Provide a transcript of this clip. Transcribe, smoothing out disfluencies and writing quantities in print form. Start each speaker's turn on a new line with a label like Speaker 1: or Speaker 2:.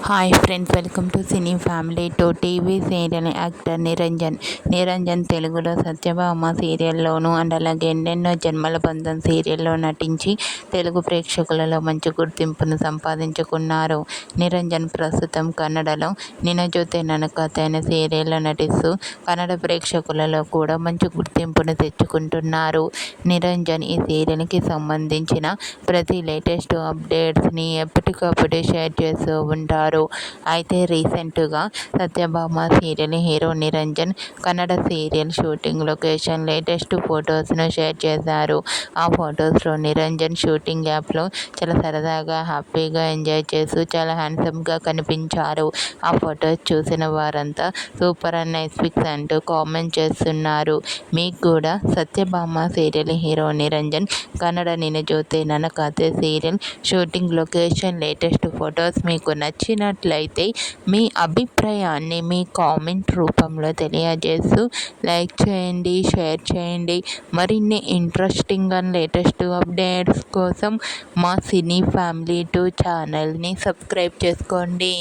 Speaker 1: Hi friends, welcome to cine family to TV serial actor Niranjan తెలుగులో Satyabhama సీరియల్లోను and అలాగే ఎన్నెన్నో జన్మల బంధం సీరియల్లో నటించి తెలుగు ప్రేక్షకులలో మంచి గుర్తింపును సంపాదించుకున్నారు. నిరంజన్ ప్రస్తుతం కన్నడలో నిన జొతే ನನ್ನ కథೆ అనే సీరియల్లో నటిస్తూ కన్నడ ప్రేక్షకులలో కూడా మంచి గుర్తింపును తెచ్చుకుంటున్నారు. నిరంజన్ ఈ సీరియల్కి సంబంధించిన ప్రతి లేటెస్ట్ అప్డేట్స్ని ఎప్పటికప్పుడు షేర్ చేస్తూ ఉంటారు. అయితే రీసెంట్గా Satyabhama serial hero Niranjan Kannada serial shooting location latest ఫొటోస్ను షేర్ చేశారు. ఆ ఫొటోస్లో నిరంజన్ షూటింగ్ యాప్లో చాలా సరదాగా హ్యాపీగా ఎంజాయ్ చేస్తూ చాలా హ్యాండ్సమ్గా కనిపించారు. ఆ ఫొటోస్ చూసిన వారంతా సూపర్ అండ్ నైస్ పిక్స్ అంటూ కామెంట్ చేస్తున్నారు. మీకు కూడా Satyabhama serial hero Niranjan Kannada Ninna Jothe Nanna Kathe serial shooting location latest photos మీకు నచ్చినట్లయితే మీ అభిప్రాయాన్ని మీ కామెంట్ రూపంలో తెలియజేస్తూ లైక్ చేయండి, షేర్ చేయండి. మరిన్ని ఇంట్రెస్టింగ్ అండ్ లేటెస్ట్ అప్డేట్స్ కోసం మా సినీ ఫ్యామిలీ 2 ఛానల్ని సబ్స్క్రైబ్ చేసుకోండి.